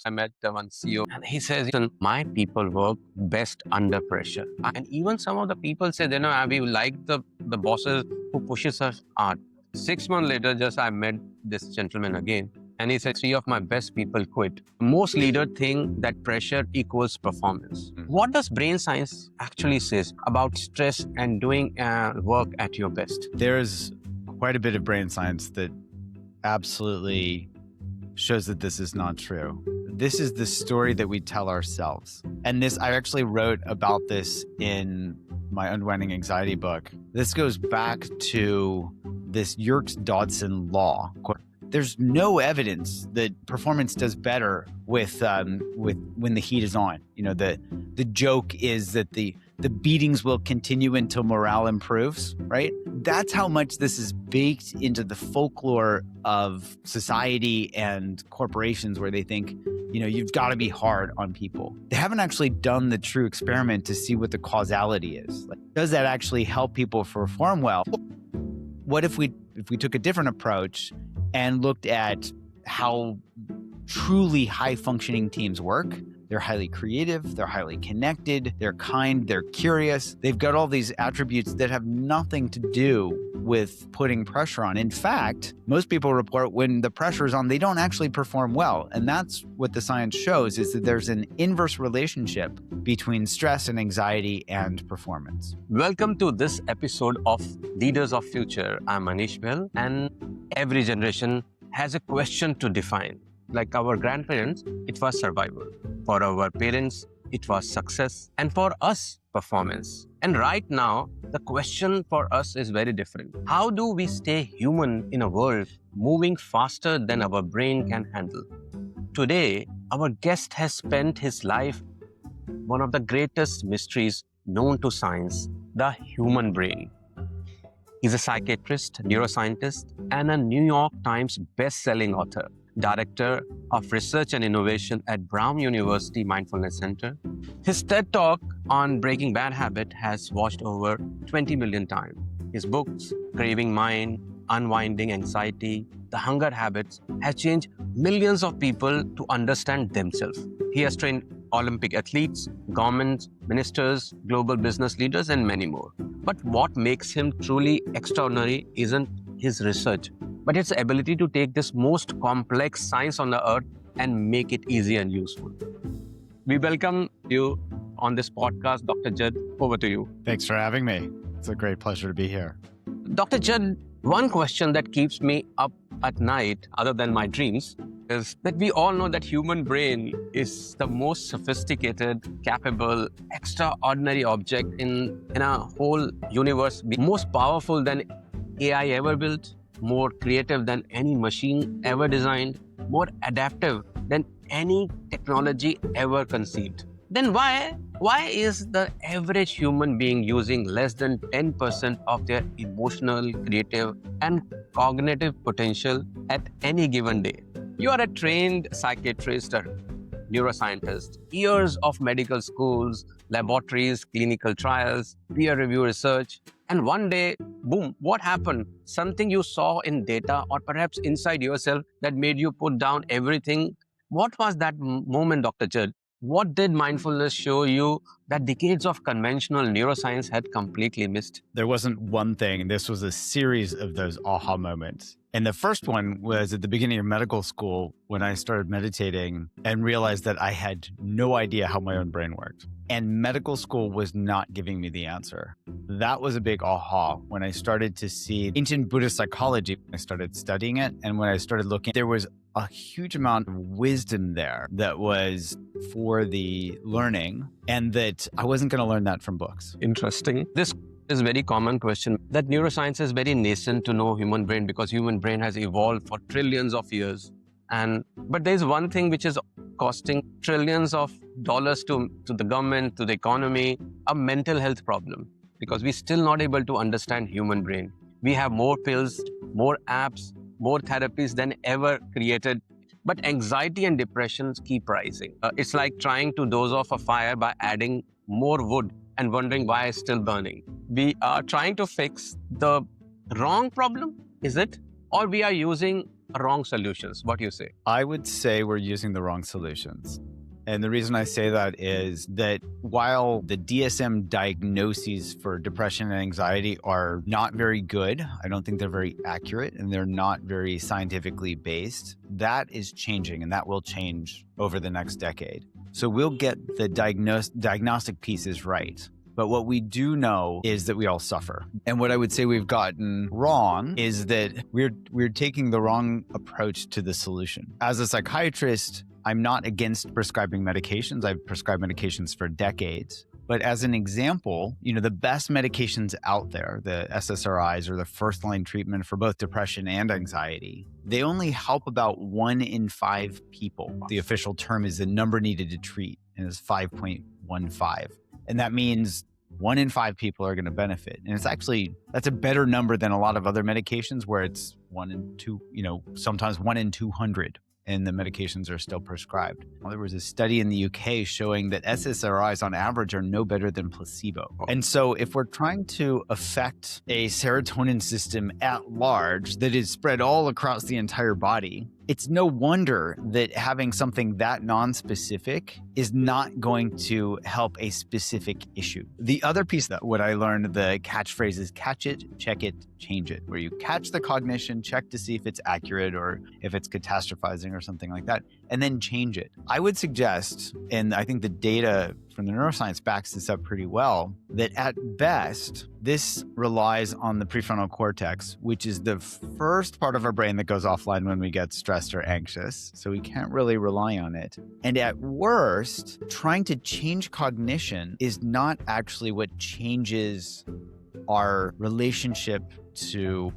I met one CEO and he says, "Listen, my people work best under pressure." And even some of the people say, we like the bosses who pushes us hard. 6 months later, just I met this gentleman again. And he said, three of my best people quit. Most leaders think that pressure equals performance. What does brain science actually says about stress and doing work at your best? There's quite a bit of brain science that absolutely shows that this is not true. This is the story that we tell ourselves. And I actually wrote about this in my Unwinding Anxiety book. This goes back to this Yerkes-Dodson law. There's no evidence that performance does better with when the heat is on. The joke is that the beatings will continue until morale improves, right? That's how much this is baked into the folklore of society and corporations, where they think, you've got to be hard on people. They haven't actually done the true experiment to see what the causality is. Does that actually help people perform well? What if we took a different approach and looked at how truly high-functioning teams work? They're highly creative, they're highly connected, they're kind, they're curious. They've got all these attributes that have nothing to do with putting pressure on. In fact, most people report when the pressure is on, they don't actually perform well. And that's what the science shows, is that there's an inverse relationship between stress and anxiety and performance. Welcome to this episode of Leaders of Future. I'm Manish Behl, and every generation has a question to define. Like our grandparents, it was survival. For our parents, it was success. And for us, performance. And right now, the question for us is very different. How do we stay human in a world moving faster than our brain can handle? Today, our guest has spent his life one of the greatest mysteries known to science, the human brain. He's a psychiatrist, neuroscientist, and a New York Times best-selling author. Director of Research and Innovation at Brown University Mindfulness Center. His TED Talk on breaking bad habit has watched over 20 million times. His books, Craving Mind, Unwinding Anxiety, The Hunger Habits, has changed millions of people to understand themselves. He has trained Olympic athletes, governments, ministers, global business leaders, and many more. But what makes him truly extraordinary isn't his research, but its ability to take this most complex science on the earth and make it easy and useful. We welcome you on this podcast, Dr. Jud. Over to you. Thanks for having me. It's a great pleasure to be here. Dr. Jud, one question that keeps me up at night, other than my dreams, is that we all know that human brain is the most sophisticated, capable, extraordinary object in a whole universe, most powerful than AI ever built, more creative than any machine ever designed, more adaptive than any technology ever conceived. Then why is the average human being using less than 10% of their emotional, creative, and cognitive potential at any given day? You are a trained psychiatrist or neuroscientist, years of medical schools, laboratories, clinical trials, peer review research, and one day, boom, what happened? Something you saw in data or perhaps inside yourself that made you put down everything. What was that moment, Dr. Jud? What did mindfulness show you that decades of conventional neuroscience had completely missed? There wasn't one thing. This was a series of those aha moments. And the first one was at the beginning of medical school when I started meditating and realized that I had no idea how my own brain worked. And medical school was not giving me the answer. That was a big aha when I started to see ancient Buddhist psychology. I started studying it. And when I started looking, there was a huge amount of wisdom there that was for the learning, and that I wasn't going to learn that from books. Interesting. This is a very common question that neuroscience is very nascent to know human brain because human brain has evolved for trillions of years. But there's one thing which is costing trillions of dollars to the government, to the economy, a mental health problem, because we're still not able to understand human brain. We have more pills, more apps, more therapies than ever created. But anxiety and depression keep rising. It's like trying to doze off a fire by adding more wood and wondering why it's still burning. We are trying to fix the wrong problem, is it? Or we are using wrong solutions? What do you say? I would say we're using the wrong solutions. And the reason I say that is that while the DSM diagnoses for depression and anxiety are not very good, I don't think they're very accurate and they're not very scientifically based, that is changing and that will change over the next decade. So we'll get the diagnostic pieces right. But what we do know is that we all suffer. And what I would say we've gotten wrong is that we're taking the wrong approach to the solution. As a psychiatrist, I'm not against prescribing medications. I've prescribed medications for decades. But as an example, the best medications out there, the SSRIs or the first line treatment for both depression and anxiety, they only help about 1 in 5 people. The official term is the number needed to treat, and it's 5.15. And that means 1 in 5 people are going to benefit. And that's a better number than a lot of other medications where it's 1 in 2, sometimes 1 in 200. And the medications are still prescribed. Well, there was a study in the UK showing that SSRIs on average are no better than placebo. And so if we're trying to affect a serotonin system at large that is spread all across the entire body, it's no wonder that having something that non-specific is not going to help a specific issue. The other piece that what I learned, the catchphrase is catch it, check it, change it, where you catch the cognition, check to see if it's accurate or if it's catastrophizing or something like that, and then change it. I would suggest, and I think the data from the neuroscience backs this up pretty well, that at best, this relies on the prefrontal cortex, which is the first part of our brain that goes offline when we get stressed or anxious. So we can't really rely on it. And at worst, trying to change cognition is not actually what changes our relationship to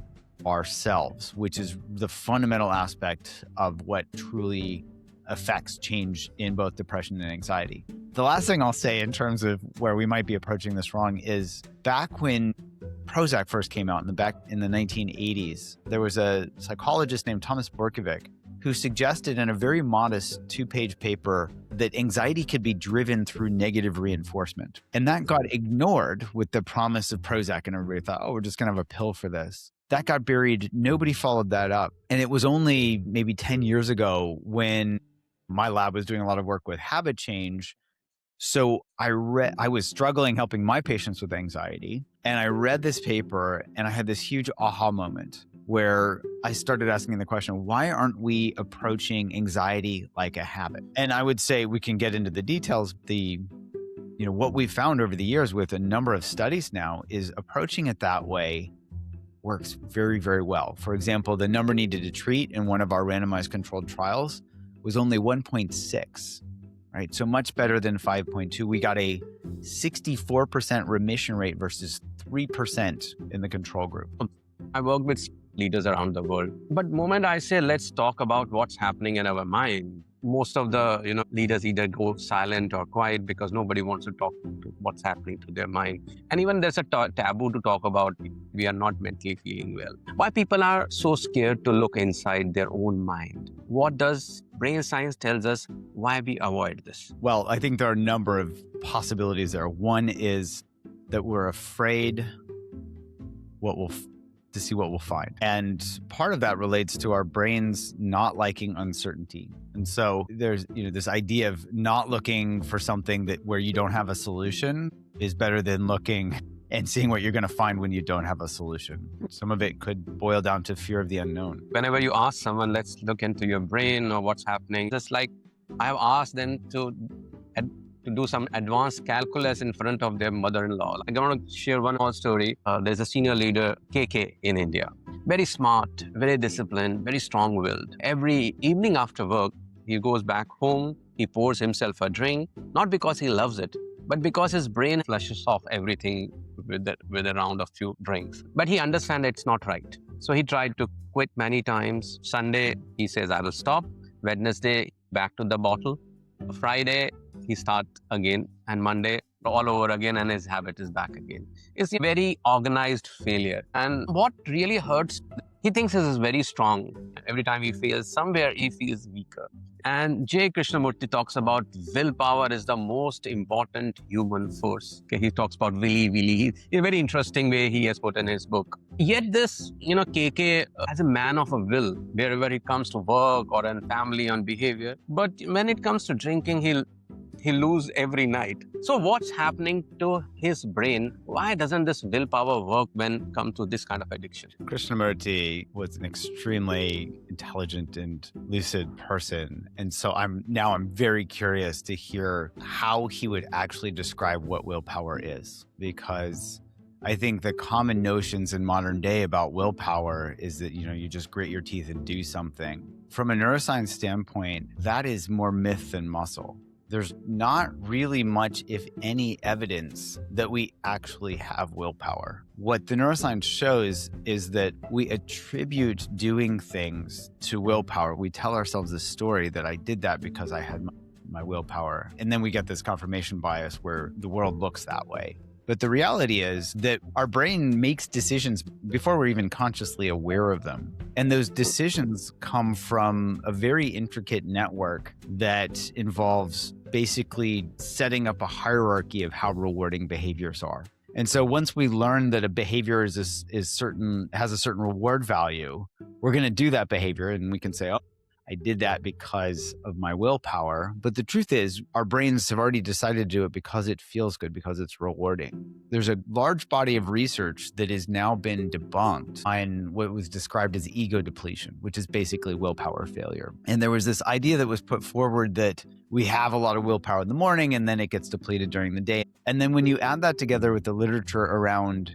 ourselves, which is the fundamental aspect of what truly affects change in both depression and anxiety. The last thing I'll say in terms of where we might be approaching this wrong is back when Prozac first came out in the 1980s, there was a psychologist named Thomas Borkovic who suggested in a very modest 2-page paper that anxiety could be driven through negative reinforcement. And that got ignored with the promise of Prozac, and everybody thought, we're just going to have a pill for this. That got buried. Nobody followed that up. And it was only maybe 10 years ago when my lab was doing a lot of work with habit change. So I was struggling helping my patients with anxiety. And I read this paper and I had this huge aha moment where I started asking the question, why aren't we approaching anxiety like a habit? And I would say we can get into the details. What we've found over the years with a number of studies now is approaching it that way works very, very well. For example, the number needed to treat in one of our randomized controlled trials was only 1.6, right? So much better than 5.2. We got a 64% remission rate versus 3% in the control group. I work with leaders around the world. But the moment I say, let's talk about what's happening in our mind, most of the leaders either go silent or quiet because nobody wants to talk to what's happening to their mind. And even there's a taboo to talk about we are not mentally feeling well. Why people are so scared to look inside their own mind? What does brain science tells us why we avoid this? Well, I think there are a number of possibilities there. One is that we're afraid to see what we'll find. And part of that relates to our brains not liking uncertainty. And so there's, this idea of not looking for something where you don't have a solution is better than looking and seeing what you're going to find when you don't have a solution. Some of it could boil down to fear of the unknown. Whenever you ask someone, let's look into your brain or what's happening, just like I've asked them to do some advanced calculus in front of their mother-in-law. I want to share one more story. There's a senior leader, KK, in India. Very smart, very disciplined, very strong-willed. Every evening after work, he goes back home, he pours himself a drink, not because he loves it, but because his brain flushes off everything with a round of few drinks. But he understands it's not right. So he tried to quit many times. Sunday, he says, I will stop. Wednesday, back to the bottle. Friday, he starts again, and Monday all over again, and his habit is back again. It's a very organized failure. And what really hurts, he thinks this is very strong. Every time he fails somewhere, he feels weaker. And J. Krishnamurti talks about willpower is the most important human force. Okay, he talks about willy. In a very interesting way he has put in his book. Yet this, KK as a man of a will, wherever it comes to work or in family on behavior. But when it comes to drinking, he'll lose every night. So what's happening to his brain? Why doesn't this willpower work when it comes to this kind of addiction? Krishnamurti was an extremely intelligent and lucid person. And so I'm very curious to hear how he would actually describe what willpower is, because I think the common notions in modern day about willpower is that, you just grit your teeth and do something. From a neuroscience standpoint, that is more myth than muscle. There's not really much, if any, evidence that we actually have willpower. What the neuroscience shows is that we attribute doing things to willpower. We tell ourselves this story that I did that because I had my willpower. And then we get this confirmation bias where the world looks that way. But the reality is that our brain makes decisions before we're even consciously aware of them. And those decisions come from a very intricate network that involves basically setting up a hierarchy of how rewarding behaviors are. And so once we learn that a behavior has a certain reward value, we're going to do that behavior and we can say, oh, I did that because of my willpower. But the truth is, our brains have already decided to do it because it feels good, because it's rewarding. There's a large body of research that has now been debunked on what was described as ego depletion, which is basically willpower failure. And there was this idea that was put forward that we have a lot of willpower in the morning and then it gets depleted during the day. And then when you add that together with the literature around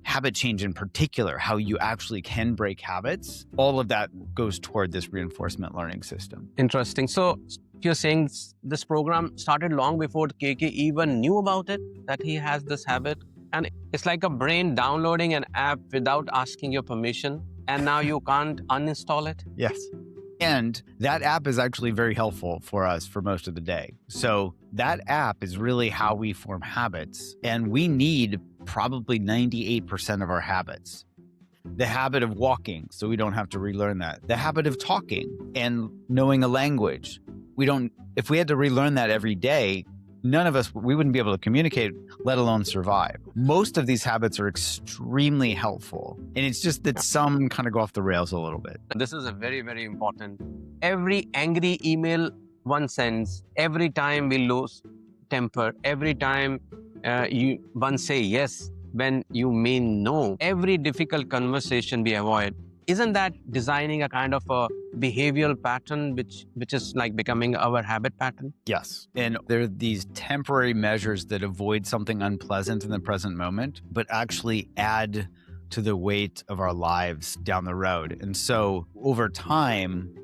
habit change in particular, how you actually can break habits, all of that goes toward this reinforcement learning system. Interesting. So you're saying this program started long before KK even knew about it, that he has this habit? And it's like a brain downloading an app without asking your permission, and now you can't uninstall it? Yes. And that app is actually very helpful for us for most of the day. So that app is really how we form habits. And we need probably 98% of our habits. The habit of walking, so we don't have to relearn that. The habit of talking and knowing a language. If we had to relearn that every day, none of us, we wouldn't be able to communicate, let alone survive. Most of these habits are extremely helpful. And it's just that some kind of go off the rails a little bit. This is a very, very important. Every angry email one sends, every time we lose temper, every time one say yes when you mean no, every difficult conversation we avoid. Isn't that designing a kind of a behavioral pattern which is like becoming our habit pattern? Yes. And there are these temporary measures that avoid something unpleasant in the present moment, but actually add to the weight of our lives down the road. And so over time,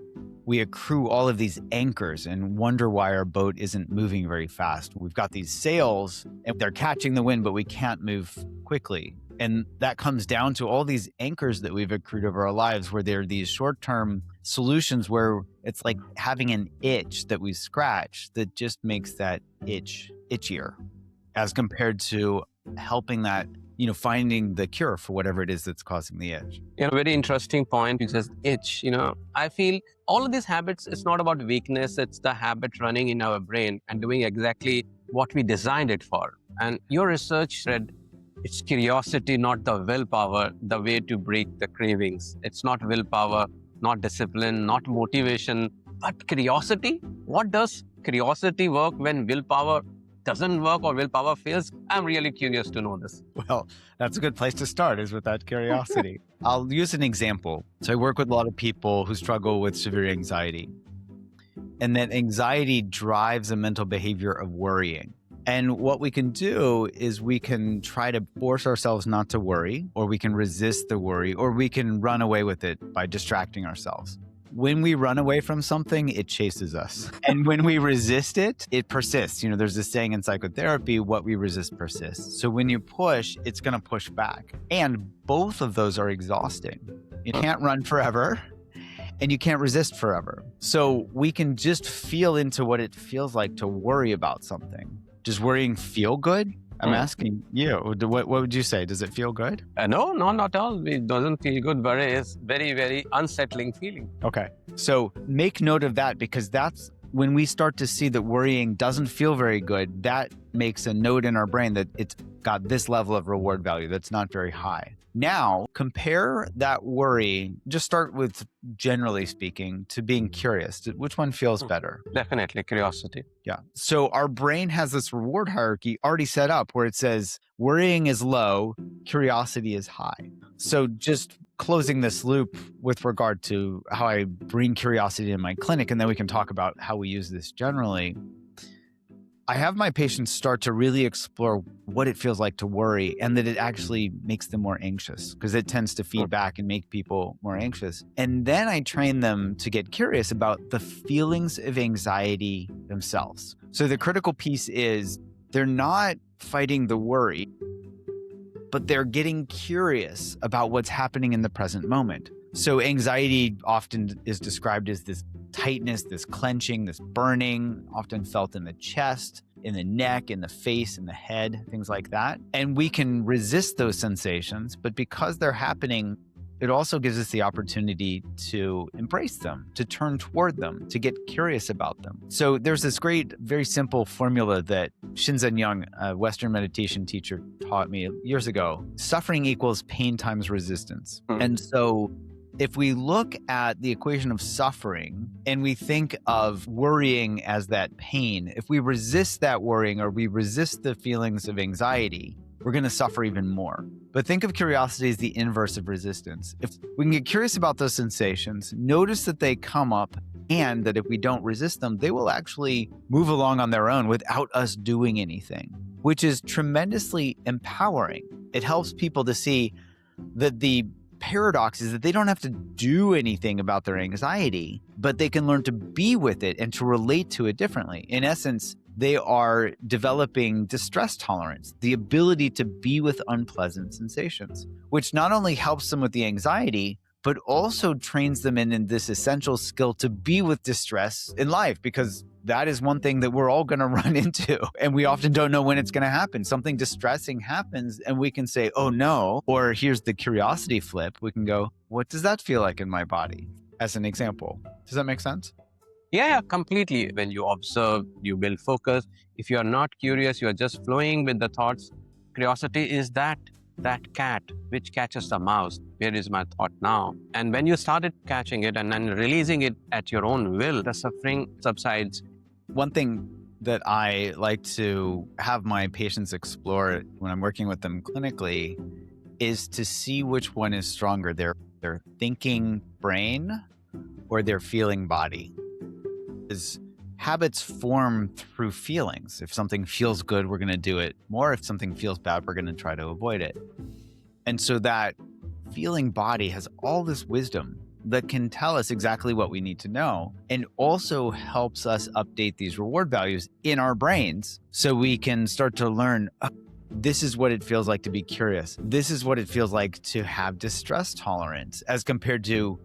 we accrue all of these anchors and wonder why our boat isn't moving very fast. We've got these sails and they're catching the wind, but we can't move quickly. And that comes down to all these anchors that we've accrued over our lives, where they're these short-term solutions where it's like having an itch that we scratch that just makes that itch itchier, as compared to helping that, finding the cure for whatever it is that's causing the itch. Very interesting point, because itch, I feel all of these habits, it's not about weakness, it's the habit running in our brain and doing exactly what we designed it for. And your research said it's curiosity, not the willpower, the way to break the cravings. It's not willpower, not discipline, not motivation, but curiosity. What does curiosity work when willpower doesn't work or willpower fails? I'm really curious to know this. Well, that's a good place to start, is with that curiosity. I'll use an example. So I work with a lot of people who struggle with severe anxiety. And that anxiety drives a mental behavior of worrying. And what we can do is we can try to force ourselves not to worry, or we can resist the worry, or we can run away with it by distracting ourselves. When we run away from something, it chases us. And when we resist it, it persists. There's this saying in psychotherapy, what we resist persists. So when you push, it's going to push back. And both of those are exhausting. You can't run forever, and you can't resist forever. So we can just feel into what it feels like to worry about something. Does worrying feel good? I'm asking you, what would you say? Does it feel good? No, not at all. It doesn't feel good. Worry is very, very unsettling feeling. Okay. So make note of that, because that's when we start to see that worrying doesn't feel very good, that makes a note in our brain that it's got this level of reward value that's not very high. Now, compare that worry, just start with, generally speaking, to being curious. Which one feels better? Definitely curiosity. Yeah. So our brain has this reward hierarchy already set up where it says worrying is low, curiosity is high. So just closing this loop with regard to how I bring curiosity in my clinic, and then we can talk about how we use this generally. I have my patients start to really explore what it feels like to worry, and that it actually makes them more anxious, because it tends to feed back and make people more anxious. And then I train them to get curious about the feelings of anxiety themselves. So the critical piece is they're not fighting the worry, but they're getting curious about what's happening in the present moment. So anxiety often is described as this tightness, this clenching, this burning, often felt in the chest, in the neck, in the face, in the head, things like that. And we can resist those sensations, but because they're happening, it also gives us the opportunity to embrace them, to turn toward them, to get curious about them. So there's this great, very simple formula that Shinzen Young, a Western meditation teacher, taught me years ago. Suffering equals pain times resistance. And so if we look at the equation of suffering and we think of worrying as that pain, if we resist that worrying or we resist the feelings of anxiety, we're going to suffer even more. But think of curiosity as the inverse of resistance. If we can get curious about those sensations, notice that they come up, and that if we don't resist them, they will actually move along on their own without us doing anything, which is tremendously empowering. It helps people to see that the paradox is that they don't have to do anything about their anxiety, but they can learn to be with it and to relate to it differently. In essence, they are developing distress tolerance, the ability to be with unpleasant sensations, which not only helps them with the anxiety, but also trains them in this essential skill to be with distress in life, because that is one thing that we're all going to run into. And we often don't know when it's going to happen. Something distressing happens and we can say, oh no, or here's the curiosity flip. We can go, what does that feel like in my body? As an example. Does that make sense? Yeah, completely. When you observe, you build focus. If you are not curious, you are just flowing with the thoughts. Curiosity is that cat which catches the mouse. Where is my thought now? And when you started catching it and then releasing it at your own will, the suffering subsides. One thing that I like to have my patients explore when I'm working with them clinically is to see which one is stronger, their thinking brain or their feeling body. Is habits form through feelings. If something feels good, we're going to do it more. If something feels bad, we're going to try to avoid it. And so that feeling body has all this wisdom that can tell us exactly what we need to know, and also helps us update these reward values in our brains so we can start to learn, this is what it feels like to be curious. This is what it feels like to have distress tolerance, as compared to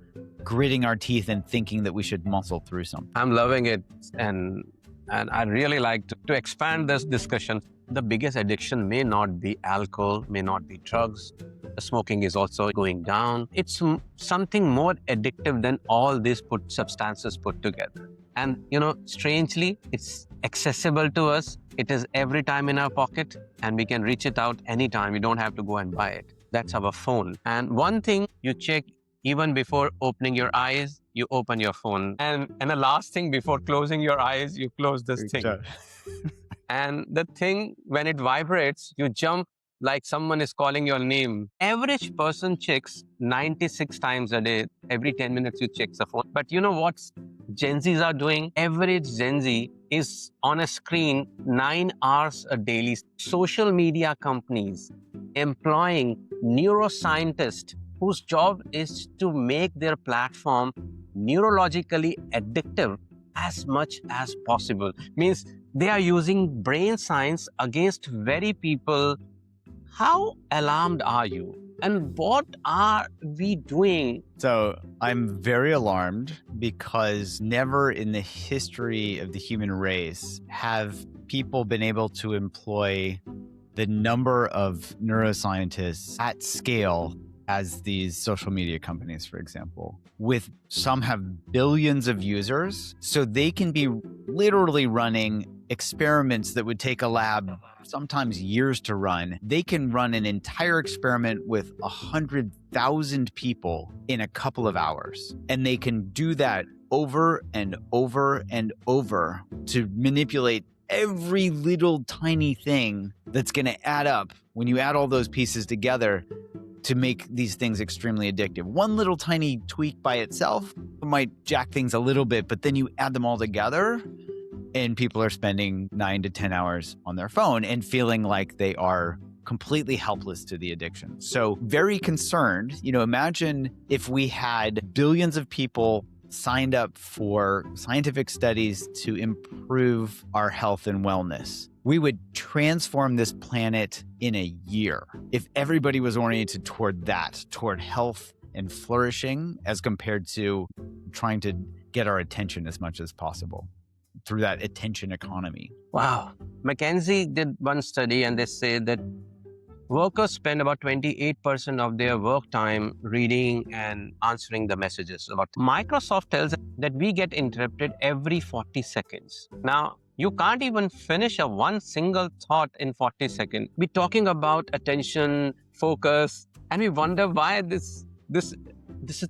gritting our teeth and thinking that we should muscle through something. I'm loving it, and I really like to expand this discussion. The biggest addiction may not be alcohol, may not be drugs. The smoking is also going down. It's something more addictive than all these substances put together. And, strangely, it's accessible to us. It is every time in our pocket, and we can reach it out anytime. We don't have to go and buy it. That's our phone. And one thing you check even before opening your eyes, you open your phone. And the last thing before closing your eyes, you close this thing. And the thing, when it vibrates, you jump like someone is calling your name. Average person checks 96 times a day. Every 10 minutes you check the phone. But you know what Gen Zs are doing? Average Gen Z is on a screen 9 hours a daily. Social media companies employing neuroscientists whose job is to make their platform neurologically addictive as much as possible. Means they are using brain science against very people. How alarmed are you? And what are we doing? So I'm very alarmed, because never in the history of the human race have people been able to employ the number of neuroscientists at scale as these social media companies, for example, with some have billions of users. So they can be literally running experiments that would take a lab sometimes years to run. They can run an entire experiment with 100,000 people in a couple of hours. And they can do that over and over and over to manipulate every little tiny thing that's going to add up when you add all those pieces together to make these things extremely addictive. One little tiny tweak by itself might jack things a little bit, but then you add them all together and people are spending 9 to 10 hours on their phone and feeling like they are completely helpless to the addiction. So very concerned, imagine if we had billions of people signed up for scientific studies to improve our health and wellness. We would transform this planet in a year if everybody was oriented toward that, toward health and flourishing, as compared to trying to get our attention as much as possible through that attention economy. Wow. McKinsey did one study and they say that workers spend about 28% of their work time reading and answering the messages. Microsoft tells us that we get interrupted every 40 seconds. Now, you can't even finish one single thought in 40 seconds. We're talking about attention, focus, and we wonder why this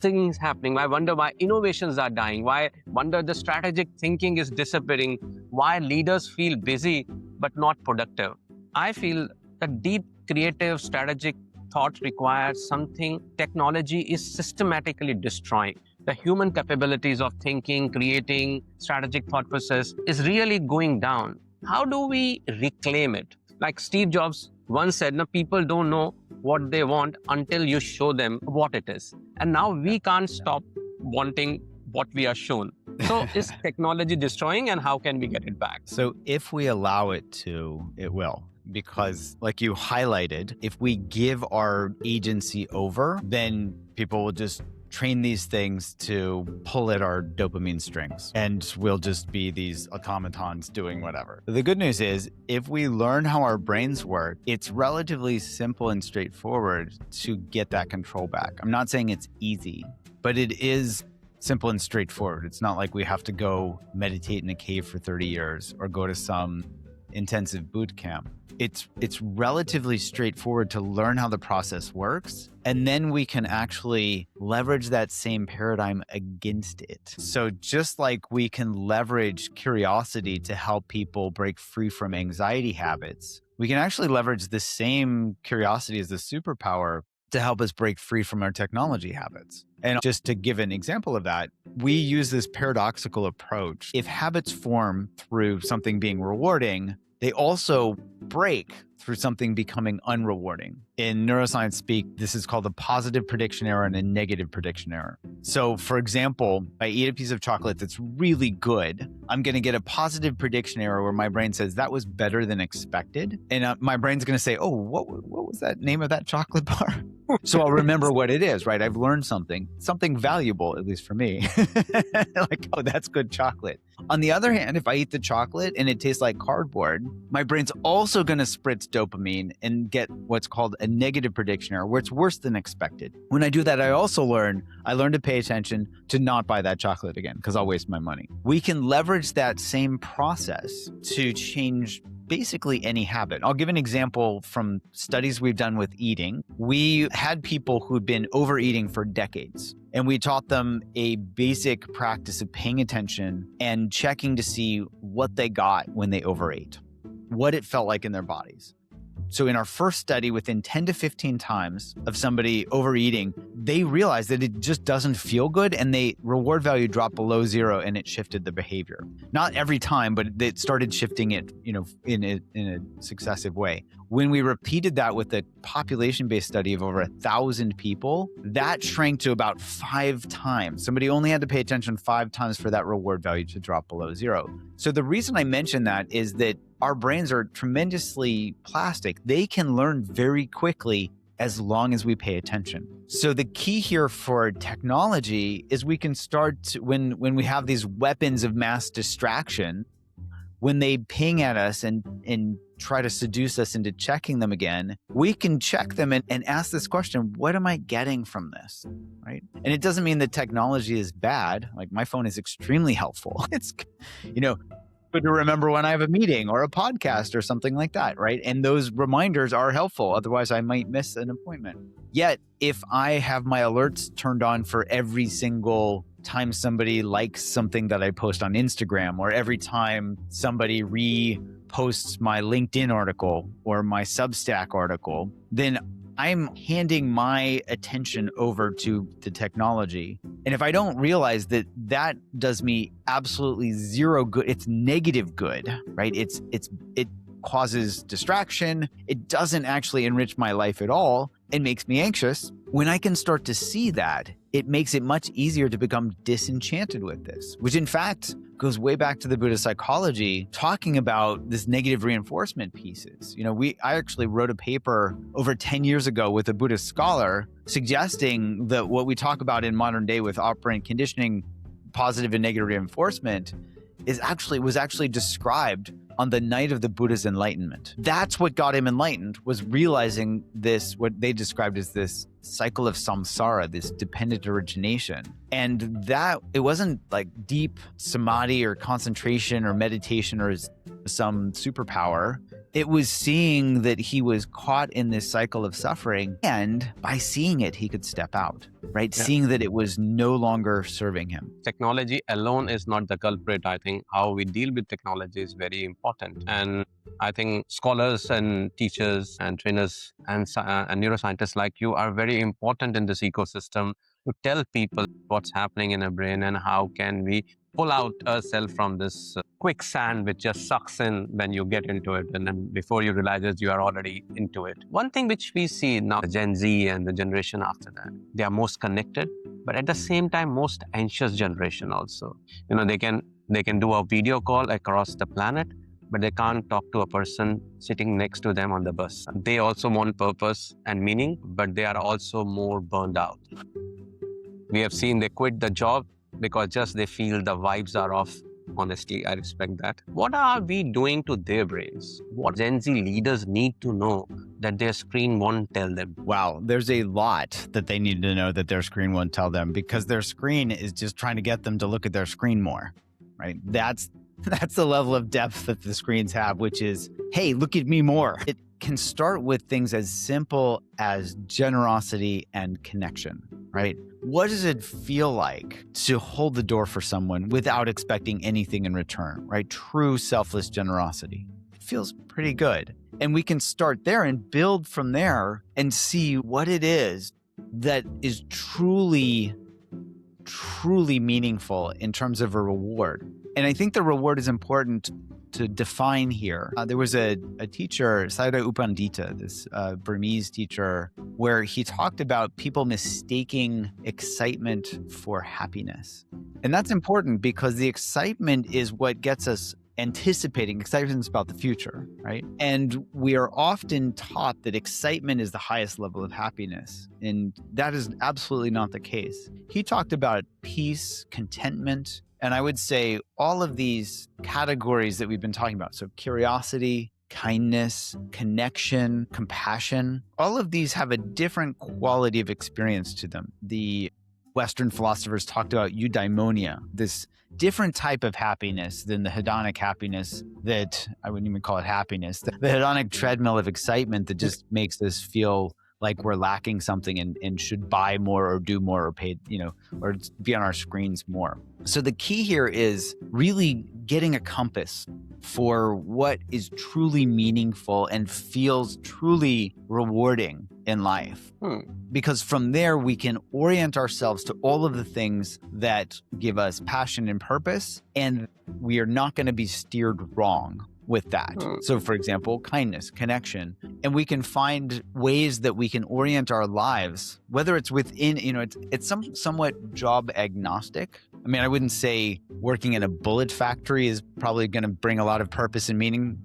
thing is happening. I wonder why innovations are dying. Why wonder the strategic thinking is disappearing. Why leaders feel busy but not productive. I feel that deep creative strategic thought requires something technology is systematically destroying. The human capabilities of thinking, creating, strategic thought process is really going down. How do we reclaim it? Like Steve Jobs once said, no, people don't know what they want until you show them what it is. And now we can't stop wanting what we are shown. So is technology destroying and how can we get it back? So if we allow it to, it will. Because like you highlighted, if we give our agency over, then people will just train these things to pull at our dopamine strings and we'll just be these automatons doing whatever. The good news is if we learn how our brains work, it's relatively simple and straightforward to get that control back. I'm not saying it's easy, but it is simple and straightforward. It's not like we have to go meditate in a cave for 30 years or go to some intensive boot camp. It's relatively straightforward to learn how the process works, and then we can actually leverage that same paradigm against it. So just like we can leverage curiosity to help people break free from anxiety habits, we can actually leverage the same curiosity as the superpower to help us break free from our technology habits. And just to give an example of that, we use this paradoxical approach. If habits form through something being rewarding, they also break through something becoming unrewarding. In neuroscience speak, this is called a positive prediction error and a negative prediction error. So for example, I eat a piece of chocolate that's really good. I'm going to get a positive prediction error where my brain says that was better than expected. And my brain's going to say, oh, what was that name of that chocolate bar? So I'll remember what it is, right? I've learned something valuable, at least for me. Like, oh, that's good chocolate. On the other hand, if I eat the chocolate and it tastes like cardboard, my brain's also going to spritz dopamine and get what's called a negative prediction error, where it's worse than expected. When I do that, I learn to pay attention to not buy that chocolate again because I'll waste my money. We can leverage that same process to change basically any habit. I'll give an example from studies we've done with eating. We had people who'd been overeating for decades, and we taught them a basic practice of paying attention and checking to see what they got when they overate, what it felt like in their bodies. So in our first study, within 10 to 15 times of somebody overeating, they realized that it just doesn't feel good and the reward value dropped below zero and it shifted the behavior. Not every time, but it started shifting it, in a successive way. When we repeated that with a population-based study of over 1,000 people, that shrank to about 5 times. Somebody only had to pay attention 5 times for that reward value to drop below zero. So the reason I mention that is that our brains are tremendously plastic. They can learn very quickly as long as we pay attention. So the key here for technology is we can start to, when we have these weapons of mass distraction, when they ping at us and try to seduce us into checking them again, we can check them and ask this question, what am I getting from this, right? And it doesn't mean that technology is bad. Like my phone is extremely helpful. It's, good to remember when I have a meeting or a podcast or something like that, right? And those reminders are helpful. Otherwise, I might miss an appointment. Yet, if I have my alerts turned on for every single time somebody likes something that I post on Instagram, or every time somebody reposts my LinkedIn article or my Substack article, then I'm handing my attention over to the technology. And if I don't realize that that does me absolutely zero good, it's negative good, right? It causes distraction. It doesn't actually enrich my life at all. It makes me anxious. When I can start to see that, it makes it much easier to become disenchanted with this, which in fact goes way back to the Buddhist psychology, talking about this negative reinforcement pieces. I actually wrote a paper over 10 years ago with a Buddhist scholar suggesting that what we talk about in modern day with operant conditioning, positive and negative reinforcement, was actually described on the night of the Buddha's enlightenment. That's what got him enlightened, was realizing this, what they described as this cycle of samsara, this dependent origination. And that it wasn't like deep samadhi or concentration or meditation or some superpower. It was seeing that he was caught in this cycle of suffering, and by seeing it, he could step out, right? Yeah. Seeing that it was no longer serving him. Technology alone is not the culprit. I think how we deal with technology is very important. And I think scholars and teachers and trainers and neuroscientists like you are very important in this ecosystem to tell people what's happening in a brain and how can we pull out ourselves from this quicksand which just sucks in when you get into it, and then before you realize it, you are already into it. One thing which we see now, the Gen Z and the generation after that, they are most connected, but at the same time, most anxious generation also. They can do a video call across the planet, but they can't talk to a person sitting next to them on the bus. They also want purpose and meaning, but they are also more burned out. We have seen they quit the job because just they feel the vibes are off. Honestly, I respect that. What are we doing to their brains? What Gen Z leaders need to know that their screen won't tell them? Wow, there's a lot that they need to know that their screen won't tell them, because their screen is just trying to get them to look at their screen more, right? That's the level of depth that the screens have, which is, hey, look at me more. It can start with things as simple as generosity and connection, right? What does it feel like to hold the door for someone without expecting anything in return, right? True selfless generosity. It feels pretty good. And we can start there and build from there and see what it is that is truly meaningful in terms of a reward. And I think the reward is important to define here. There was a teacher, Sayadaw U Pandita, this Burmese teacher, where he talked about people mistaking excitement for happiness. And that's important because the excitement is what gets us anticipating. Excitement is about the future, right? And we are often taught that excitement is the highest level of happiness. And that is absolutely not the case. He talked about peace, contentment, and I would say all of these categories that we've been talking about, so curiosity, kindness, connection, compassion, all of these have a different quality of experience to them. The Western philosophers talked about eudaimonia, this different type of happiness than the hedonic happiness that I wouldn't even call it happiness, the hedonic treadmill of excitement that just makes us feel like we're lacking something and should buy more or do more or pay, or be on our screens more. So the key here is really getting a compass for what is truly meaningful and feels truly rewarding in life. Because from there, we can orient ourselves to all of the things that give us passion and purpose, and we are not going to be steered wrong with that. So for example, kindness, connection, and we can find ways that we can orient our lives, whether it's within, it's somewhat job agnostic. I mean, I wouldn't say working in a bullet factory is probably going to bring a lot of purpose and meaning.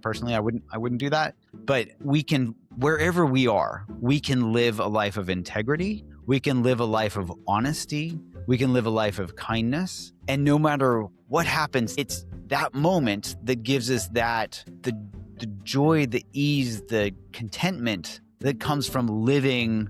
Personally, I wouldn't do that. But we can, wherever we are, we can live a life of integrity. We can live a life of honesty. We can live a life of kindness. And no matter what happens, that moment that gives us the joy, the ease, the contentment that comes from living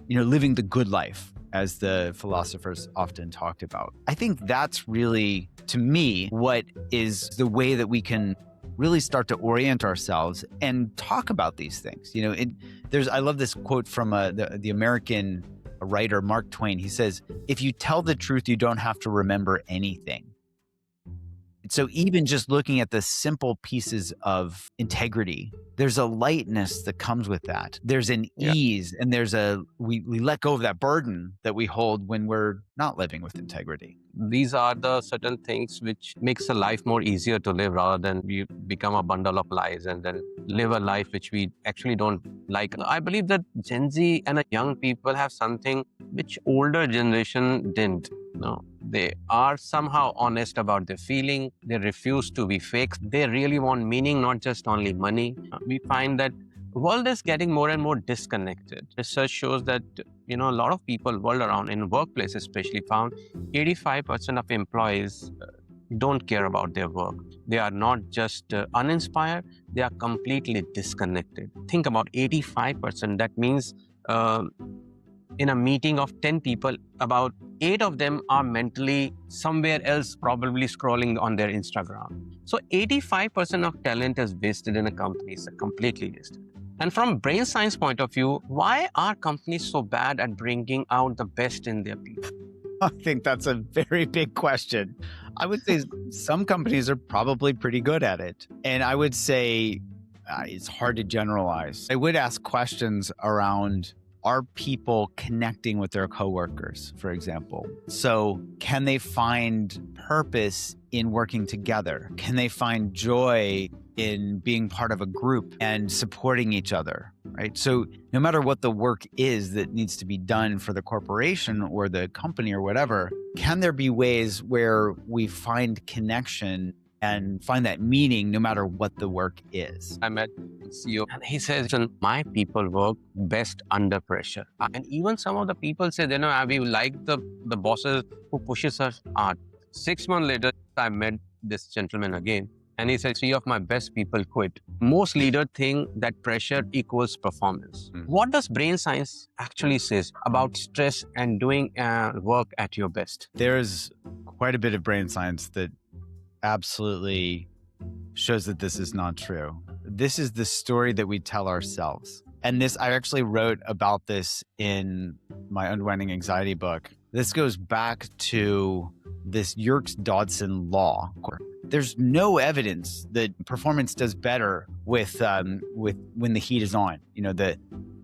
the good life, as the philosophers often talked about. I think that's really, to me, what is the way that we can really start to orient ourselves and talk about these things. I love this quote from the American writer Mark Twain. He says, "If you tell the truth, you don't have to remember anything." So even just looking at the simple pieces of integrity, there's a lightness that comes with that. There's an ease, and we let go of that burden that we hold when we're not living with integrity. These are the certain things which makes a life more easier to live, rather than we become a bundle of lies and then live a life which we actually don't like. I believe that Gen Z and young people have something which older generation didn't. No, they are somehow honest about their feeling. They refuse to be fake. They really want meaning, not just only money. We find that the world is getting more and more disconnected. Research shows that a lot of people world around, in workplace especially, found 85% of employees don't care about their work. They are not just uninspired, they are completely disconnected. Think about 85%. That means in a meeting of 10 people, about 8 of them are mentally somewhere else, probably scrolling on their Instagram. So 85% of talent is wasted in a company. It's completely wasted. And from brain science point of view, why are companies so bad at bringing out the best in their people? I think that's a very big question. I would say some companies are probably pretty good at it. And I would say it's hard to generalize. I would ask questions around, are people connecting with their coworkers, for example? So can they find purpose in working together? Can they find joy in being part of a group and supporting each other, right? So no matter what the work is that needs to be done for the corporation or the company or whatever, can there be ways where we find connection and find that meaning no matter what the work is? I met CEO and he says, my people work best under pressure. And even some of the people say, we like the bosses who pushes us hard. 6 months later, I met this gentleman again. And he said, 3 of my best people quit. Most leaders think that pressure equals performance. What does brain science actually says about stress and doing work at your best? There's quite a bit of brain science that absolutely shows that this is not true. This is the story that we tell ourselves. And I actually wrote about this in my Unwinding Anxiety book. This goes back to this Yerkes-Dodson law. There's no evidence that performance does better with when the heat is on. The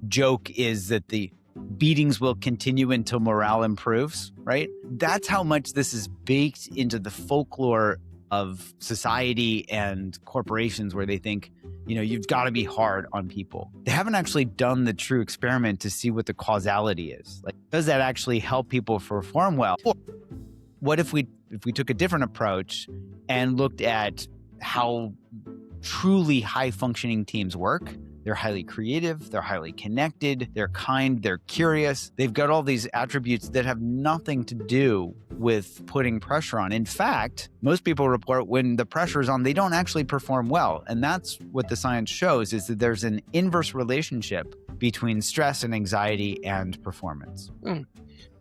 joke is that the beatings will continue until morale improves, right? That's how much this is baked into the folklore of society and corporations, where they think, you've got to be hard on people. They haven't actually done the true experiment to see what the causality is. Like, does that actually help people perform well? Or what if we took a different approach and looked at how truly high-functioning teams work? They're highly creative, they're highly connected, they're kind, they're curious. They've got all these attributes that have nothing to do with putting pressure on. In fact, most people report when the pressure is on, they don't actually perform well. And that's what the science shows, is that there's an inverse relationship between stress and anxiety and performance.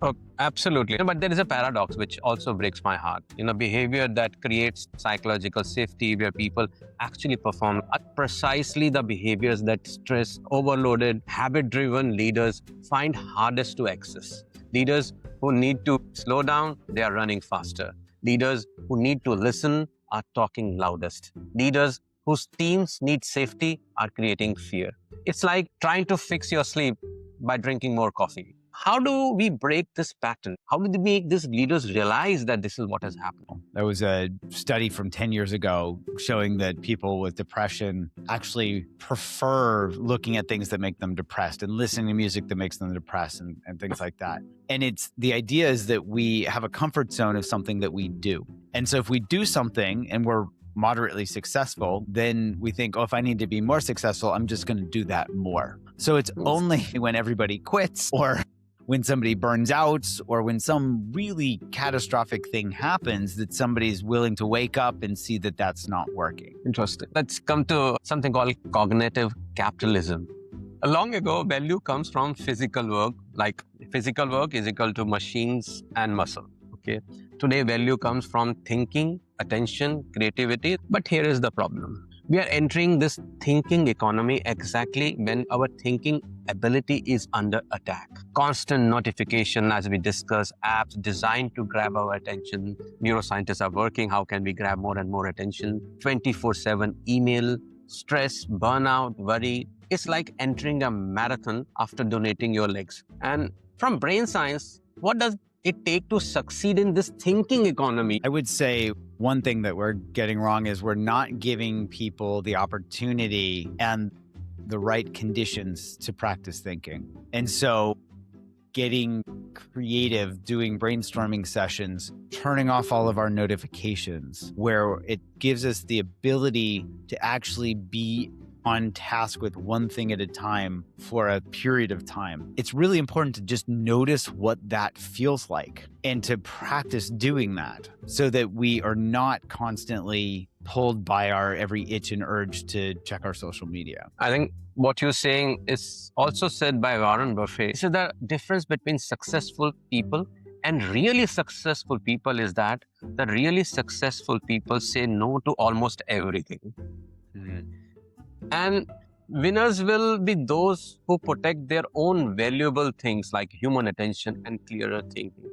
Oh, absolutely. But there is a paradox which also breaks my heart. Behavior that creates psychological safety, where people actually perform, are precisely the behaviors that stress, overloaded, habit-driven leaders find hardest to access. Leaders who need to slow down, they are running faster. Leaders who need to listen are talking loudest. Leaders whose teams need safety are creating fear. It's like trying to fix your sleep by drinking more coffee. How do we break this pattern? How do we make these leaders realize that this is what has happened? There was a study from 10 years ago showing that people with depression actually prefer looking at things that make them depressed and listening to music that makes them depressed and things like that. And the idea is that we have a comfort zone of something that we do. And so if we do something and we're moderately successful, then we think, if I need to be more successful, I'm just going to do that more. So it's only when everybody quits or when somebody burns out or when some really catastrophic thing happens, that somebody's willing to wake up and see that that's not working. Interesting. Let's come to something called cognitive capitalism. Long ago, value comes from physical work, like physical work is equal to machines and muscle. Okay. Today, value comes from thinking, attention, creativity. But here is the problem. We are entering this thinking economy exactly when our thinking ability is under attack. Constant notification, as we discussed, apps designed to grab our attention. Neuroscientists are working, how can we grab more and more attention? 24/7 email, stress, burnout, worry. It's like entering a marathon after donating your legs. And from brain science, what does it take to succeed in this thinking economy? I would say one thing that we're getting wrong is we're not giving people the opportunity and the right conditions to practice thinking. And so getting creative, doing brainstorming sessions, turning off all of our notifications, where it gives us the ability to actually be on task with one thing at a time for a period of time. It's really important to just notice what that feels like and to practice doing that so that we are not constantly pulled by our every itch and urge to check our social media. I think what you're saying is also said by Warren Buffett. So the difference between successful people and really successful people is that the really successful people say no to almost everything. And winners will be those who protect their own valuable things like human attention and clearer thinking.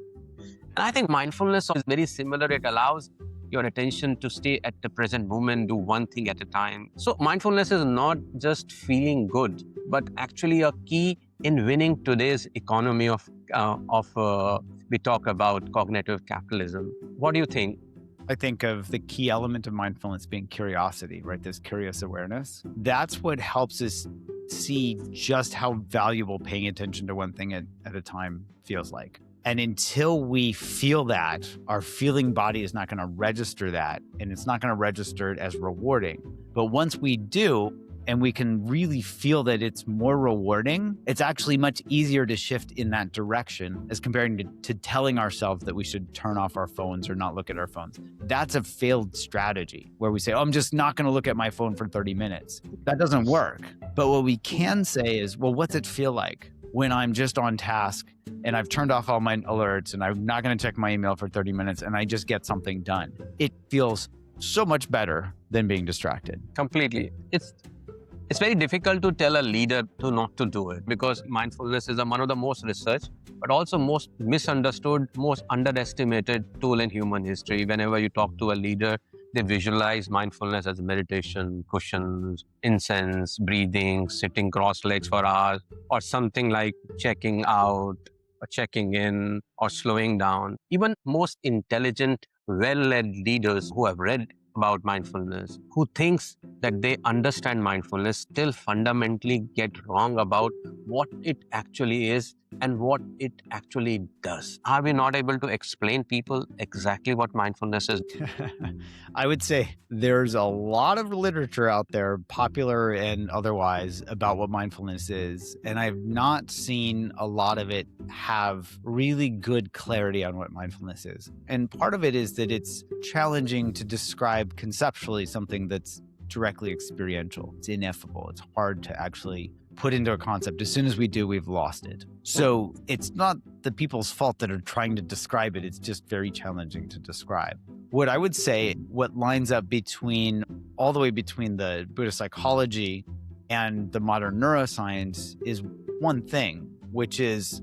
And I think mindfulness is very similar. It allows your attention to stay at the present moment, do one thing at a time. So mindfulness is not just feeling good, but actually a key in winning today's economy we talk about cognitive capitalism. What do you think? I think of the key element of mindfulness being curiosity, right? This curious awareness. That's what helps us see just how valuable paying attention to one thing at a time feels like. And until we feel that, our feeling body is not going to register that, and it's not going to register it as rewarding. But once we do, and we can really feel that it's more rewarding, it's actually much easier to shift in that direction as comparing to telling ourselves that we should turn off our phones or not look at our phones. That's a failed strategy where we say, oh, I'm just not going to look at my phone for 30 minutes. That doesn't work. But what we can say is, well, what's it feel like when I'm just on task and I've turned off all my alerts and I'm not going to check my email for 30 minutes and I just get something done? It feels so much better than being distracted. Completely. It's very difficult to tell a leader to not to do it because mindfulness is one of the most researched, but also most misunderstood, most underestimated tool in human history. Whenever you talk to a leader, they visualize mindfulness as meditation, cushions, incense, breathing, sitting cross legs for hours, or something like checking out, or checking in, or slowing down. Even most intelligent, well-led leaders who have read about mindfulness, who thinks that they understand mindfulness, still fundamentally get wrong about what it actually is and what it actually does. Are we not able to explain people exactly what mindfulness is? I would say there's a lot of literature out there, popular and otherwise, about what mindfulness is. And I've not seen a lot of it have really good clarity on what mindfulness is. And part of it is that it's challenging to describe conceptually something that's directly experiential. It's ineffable. It's hard to actually put into a concept. As soon as we do, we've lost it. So it's not the people's fault that are trying to describe it. It's just very challenging to describe. What I would say, what lines up all the way between the Buddhist psychology and the modern neuroscience is one thing, which is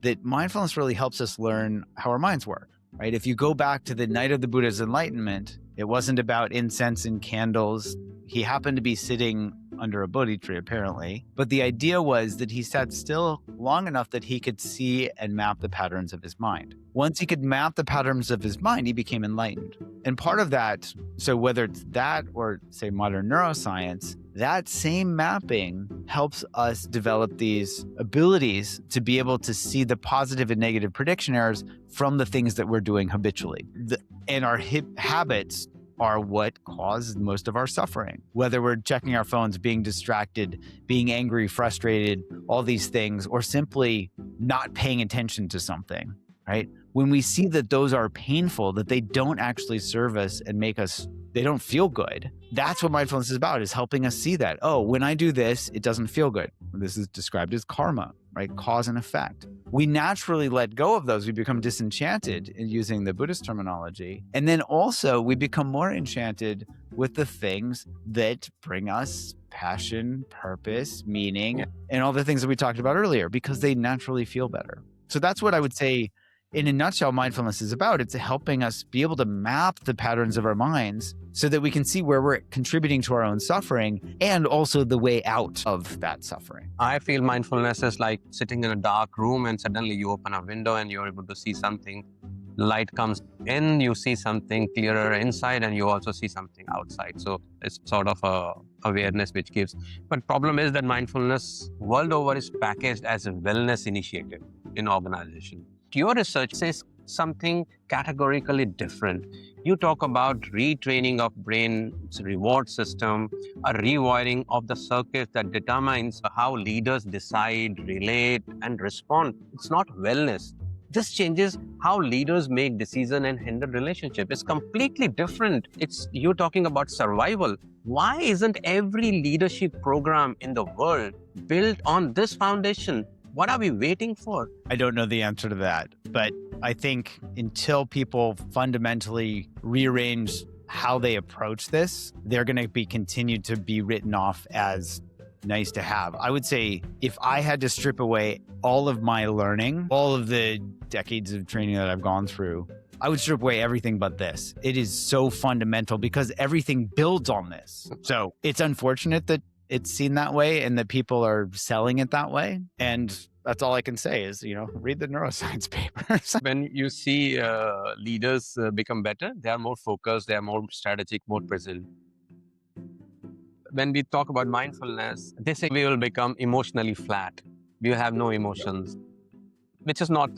that mindfulness really helps us learn how our minds work, right? If you go back to the night of the Buddha's enlightenment, it wasn't about incense and candles. He happened to be sitting under a Bodhi tree, apparently. But the idea was that he sat still long enough that he could see and map the patterns of his mind. Once he could map the patterns of his mind, he became enlightened. And part of that, so whether it's that or, say, modern neuroscience, that same mapping helps us develop these abilities to be able to see the positive and negative prediction errors from the things that we're doing habitually. And our habits are what cause most of our suffering. Whether we're checking our phones, being distracted, being angry, frustrated, all these things, or simply not paying attention to something, right? When we see that those are painful, that they don't actually serve us and they don't feel good. That's what mindfulness is about, is helping us see that, oh, when I do this, it doesn't feel good. This is described as karma, right? Cause and effect. We naturally let go of those. We become disenchanted in using the Buddhist terminology. And then also we become more enchanted with the things that bring us passion, purpose, meaning, and all the things that we talked about earlier, because they naturally feel better. So that's what I would say, in a nutshell, mindfulness is about. It's helping us be able to map the patterns of our minds so that we can see where we're contributing to our own suffering and also the way out of that suffering. I feel mindfulness is like sitting in a dark room and suddenly you open a window and you're able to see something. Light comes in, you see something clearer inside, and you also see something outside. So it's sort of a awareness which gives. But problem is that mindfulness world over is packaged as a wellness initiative in organization. Your research says something categorically different. You talk about retraining of brain's reward system, a rewiring of the circuit that determines how leaders decide, relate, and respond. It's not wellness. This changes how leaders make decisions and handle relationships. It's completely different. You're talking about survival. Why isn't every leadership program in the world built on this foundation? What are we waiting for? I don't know the answer to that, but I think until people fundamentally rearrange how they approach this, they're going to be continued to be written off as nice to have. I would say if I had to strip away all of my learning, all of the decades of training that I've gone through, I would strip away everything but this. It is so fundamental because everything builds on this. So it's unfortunate that it's seen that way and that people are selling it that way. And that's all I can say is, read the neuroscience papers. When you see leaders become better, they are more focused, they are more strategic, more present. When we talk about mindfulness, they say we will become emotionally flat. We will have no emotions, which is not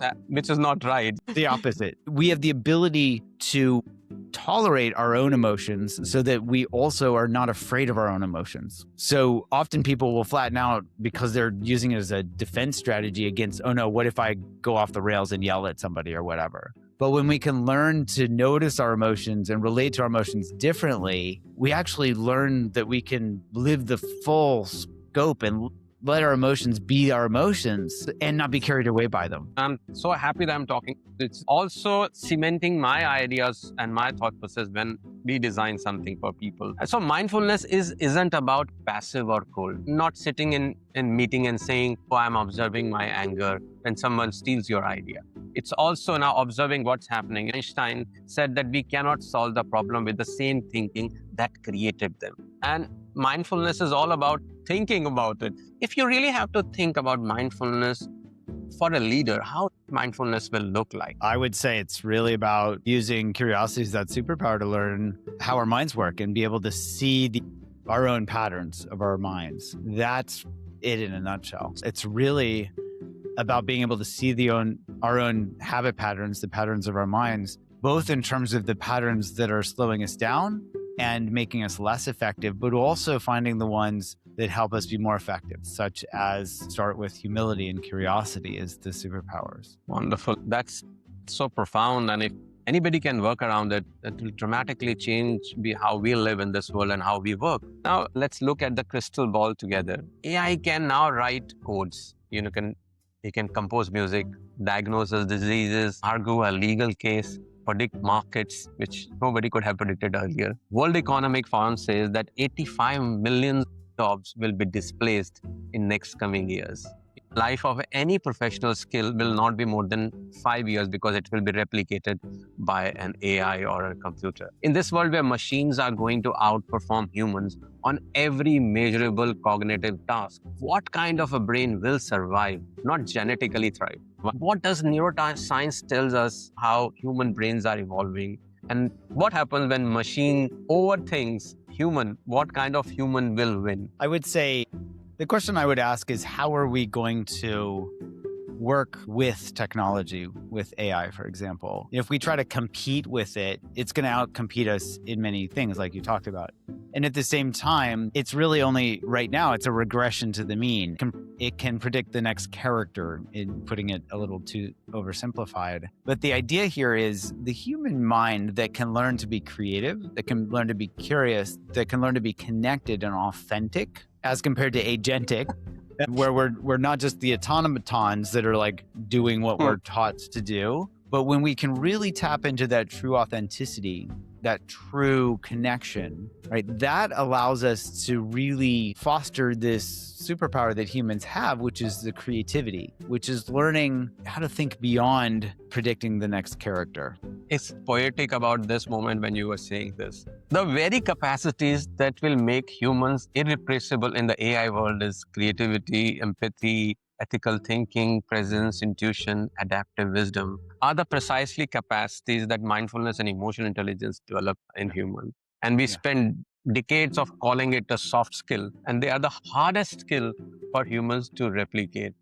right. The opposite. We have the ability to tolerate our own emotions so that we also are not afraid of our own emotions. So often people will flatten out because they're using it as a defense strategy against, oh no, what if I go off the rails and yell at somebody or whatever? But when we can learn to notice our emotions and relate to our emotions differently, we actually learn that we can live the full scope and let our emotions be our emotions and not be carried away by them. I'm so happy that I'm talking. It's also cementing my ideas and my thought process when we design something for people. So mindfulness isn't about passive or cold. Not sitting in meeting and saying, oh, I'm observing my anger when someone steals your idea. It's also now observing what's happening. Einstein said that we cannot solve the problem with the same thinking that created them. And mindfulness is all about thinking about it. If you really have to think about mindfulness for a leader, how mindfulness will look like? I would say it's really about using curiosity as that superpower to learn how our minds work and be able to see our own patterns of our minds. That's it in a nutshell. It's really about being able to see our own habit patterns, the patterns of our minds, both in terms of the patterns that are slowing us down and making us less effective, but also finding the ones that help us be more effective, such as start with humility and curiosity as the superpowers. Wonderful. That's so profound. And if anybody can work around it, it will dramatically change how we live in this world and how we work. Now, let's look at the crystal ball together. AI can now write codes. It can compose music, diagnose diseases, argue a legal case, predict markets, which nobody could have predicted earlier. World Economic Forum says that 85 million jobs will be displaced in next coming years. Life of any professional skill will not be more than 5 years because it will be replicated by an AI or a computer. In this world where machines are going to outperform humans on every measurable cognitive task, what kind of a brain will survive, not genetically thrive? What does neuroscience tells us how human brains are evolving? And what happens when machine overthinks human? What kind of human will win? I would say the question I would ask is, how are we going to work with technology, with AI, for example? If we try to compete with it, it's going to outcompete us in many things, like you talked about. And at the same time, it's really only right now, it's a regression to the mean. It can predict the next character, in putting it a little too oversimplified. But the idea here is the human mind that can learn to be creative, that can learn to be curious, that can learn to be connected and authentic as compared to agentic, where we're not just the automatons that are like doing what we're taught to do, but when we can really tap into that true authenticity, that true connection, right? That allows us to really foster this superpower that humans have, which is the creativity, which is learning how to think beyond predicting the next character. It's poetic about this moment when you were saying this. The very capacities that will make humans irreplaceable in the AI world is creativity, empathy, ethical thinking, presence, intuition, adaptive wisdom are the precisely capacities that mindfulness and emotional intelligence develop in humans. And we spend decades of calling it a soft skill, and they are the hardest skill for humans to replicate.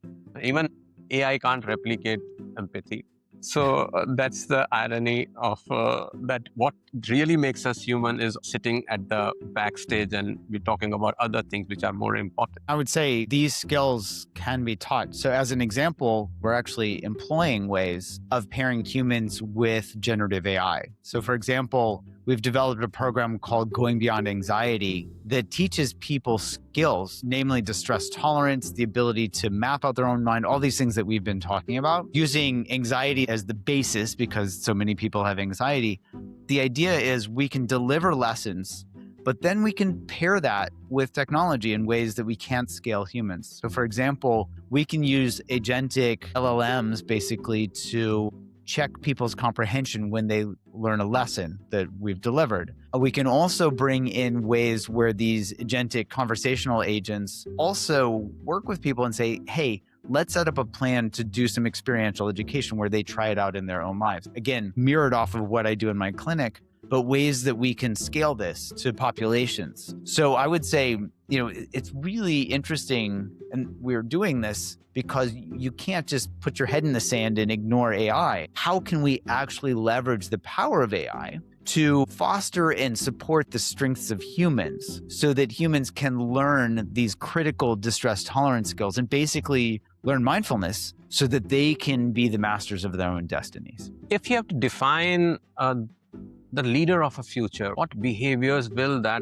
Even AI can't replicate empathy. So that's the irony of that. What really makes us human is sitting at the backstage and we're talking about other things which are more important. I would say these skills can be taught. So as an example, we're actually employing ways of pairing humans with generative AI. So for example, we've developed a program called Going Beyond Anxiety that teaches people skills, namely distress tolerance, the ability to map out their own mind, all these things that we've been talking about, using anxiety as the basis because so many people have anxiety. The idea is we can deliver lessons, but then we can pair that with technology in ways that we can't scale humans. So for example, we can use agentic LLMs basically to check people's comprehension when they learn a lesson that we've delivered. We can also bring in ways where these agentic conversational agents also work with people and say, hey, let's set up a plan to do some experiential education where they try it out in their own lives. Again, mirrored off of what I do in my clinic, but ways that we can scale this to populations. So I would say, it's really interesting, and we're doing this because you can't just put your head in the sand and ignore AI. How can we actually leverage the power of AI to foster and support the strengths of humans so that humans can learn these critical distress tolerance skills and basically learn mindfulness so that they can be the masters of their own destinies? If you have to define the leader of a future, what behaviors will that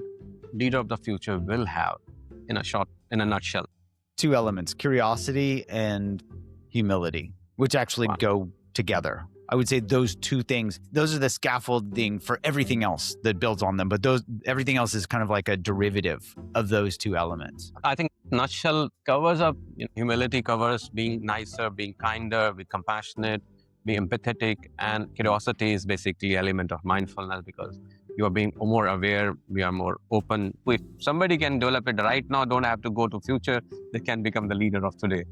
leader of the future will have in a nutshell? Two elements, curiosity and humility, which actually go together. I would say those two things, those are the scaffolding for everything else that builds on them. But everything else is kind of like a derivative of those two elements. I think nutshell covers up, humility covers being nicer, being kinder, be compassionate, be empathetic, and curiosity is basically element of mindfulness because you are being more aware, we are more open. If somebody can develop it right now, don't have to go to future, they can become the leader of today.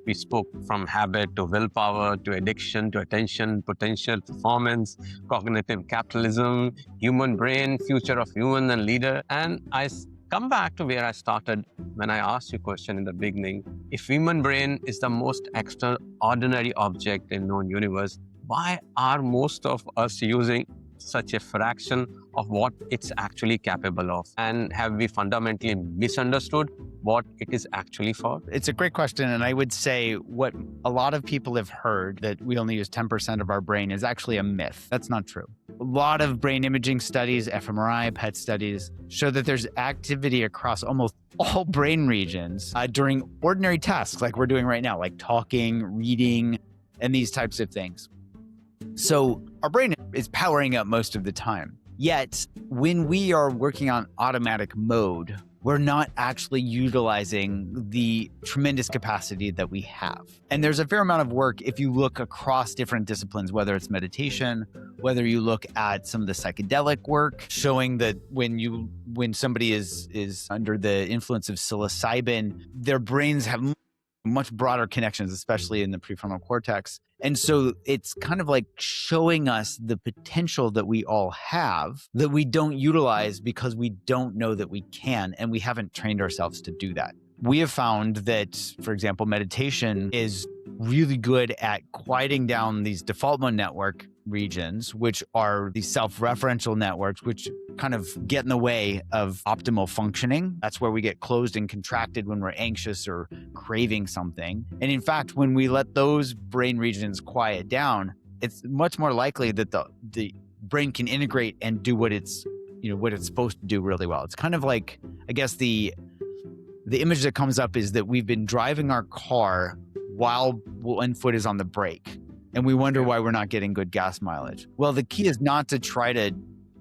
We spoke from habit to willpower, to addiction, to attention, potential, performance, cognitive capitalism, human brain, future of human and leader. And I come back to where I started when I asked you a question in the beginning. If human brain is the most extraordinary object in known universe, why are most of us using such a fraction of what it's actually capable of? And have we fundamentally misunderstood what it is actually for? It's a great question. And I would say what a lot of people have heard, that we only use 10% of our brain, is actually a myth. That's not true. A lot of brain imaging studies, fMRI, PET studies, show that there's activity across almost all brain regions during ordinary tasks like we're doing right now, like talking, reading, and these types of things. So our brain is powering up most of the time. Yet, when we are working on automatic mode, we're not actually utilizing the tremendous capacity that we have. And there's a fair amount of work if you look across different disciplines, whether it's meditation, whether you look at some of the psychedelic work, showing that when somebody is under the influence of psilocybin, their brains have much broader connections, especially in the prefrontal cortex. And so it's kind of like showing us the potential that we all have that we don't utilize because we don't know that we can, and we haven't trained ourselves to do that. We have found that, for example, meditation is really good at quieting down these default mode network regions, which are these self-referential networks, which kind of get in the way of optimal functioning. That's where we get closed and contracted when we're anxious or craving something. And in fact, when we let those brain regions quiet down, it's much more likely that the brain can integrate and do what it's supposed to do really well. It's kind of like, I guess the image that comes up is that we've been driving our car while one foot is on the brake, and we wonder why we're not getting good gas mileage. Well, the key is not to try to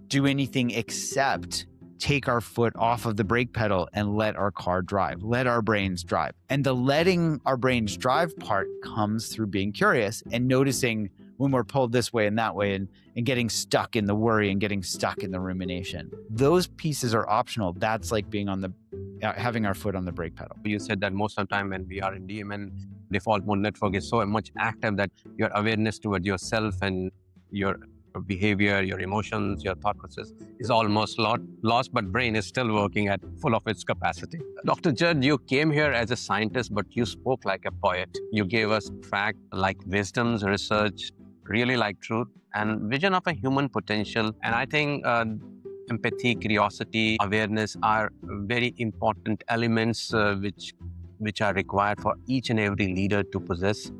do anything except take our foot off of the brake pedal and let our car drive, let our brains drive. And the letting our brains drive part comes through being curious and noticing when we're pulled this way and that way, and getting stuck in the worry and getting stuck in the rumination. Those pieces are optional. That's like being on having our foot on the brake pedal. You said that most of the time when we are in DMN, default mode network is so much active that your awareness toward yourself and your behavior, your emotions, your thought process is almost lost, but brain is still working at full of its capacity. Dr. Jud, you came here as a scientist, but you spoke like a poet. You gave us fact like wisdoms, research, really like truth, and vision of a human potential. And I think empathy, curiosity, awareness are very important elements which are required for each and every leader to possess,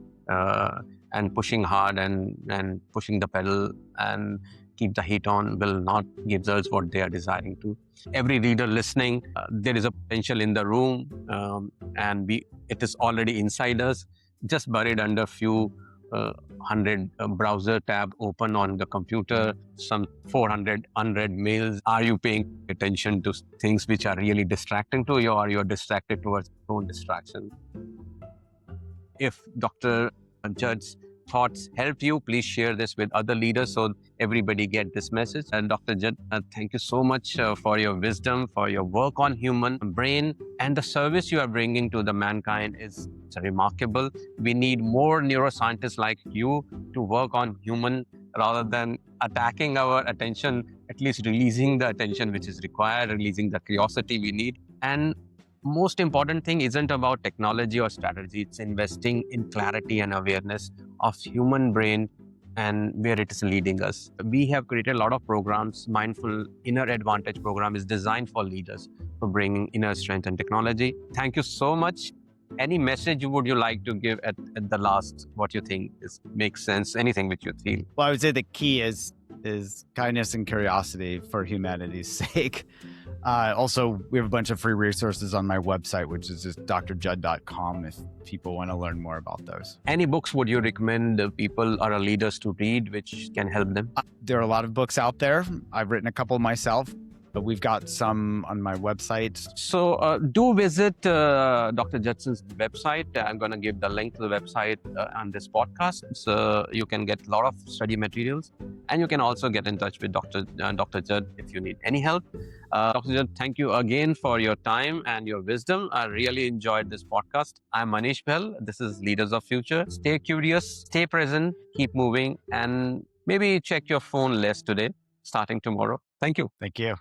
and pushing hard and pushing the pedal and keep the heat on will not give results what they are desiring to. Every leader listening, there is a potential in the room, and it is already inside us, just buried under few 100 browser tab open on the computer, some 400 unread mails. Are you paying attention to things which are really distracting to you, or you're distracted towards your own distraction? If Dr. Jud's thoughts help you, please share this with other leaders so everybody get this message. And Dr. Jud, thank you so much for your wisdom, for your work on human brain, and the service you are bringing to the mankind is remarkable. We need more neuroscientists like you to work on human rather than attacking our attention, at least releasing the attention which is required, releasing the curiosity we need. And most important thing isn't about technology or strategy. It's investing in clarity and awareness of human brain and where it is leading us. We have created a lot of programs. Mindful Inner Advantage program is designed for leaders for bringing inner strength and technology. Thank you so much. Any message would you like to give at the last, what you think makes sense, anything which you feel? Well, I would say the key is kindness and curiosity for humanity's sake. Also, we have a bunch of free resources on my website, which is just drjud.com if people want to learn more about those. Any books would you recommend people or leaders to read which can help them? There are a lot of books out there. I've written a couple myself, but we've got some on my website. So do visit Dr. Judson's website. I'm going to give the link to the website on this podcast. So you can get a lot of study materials, and you can also get in touch with Dr. Jud if you need any help. Dr. Jud, thank you again for your time and your wisdom. I really enjoyed this podcast. I'm Manish Behl. This is Leaders of Future. Stay curious, stay present, keep moving, and maybe check your phone less today, starting tomorrow. Thank you. Thank you.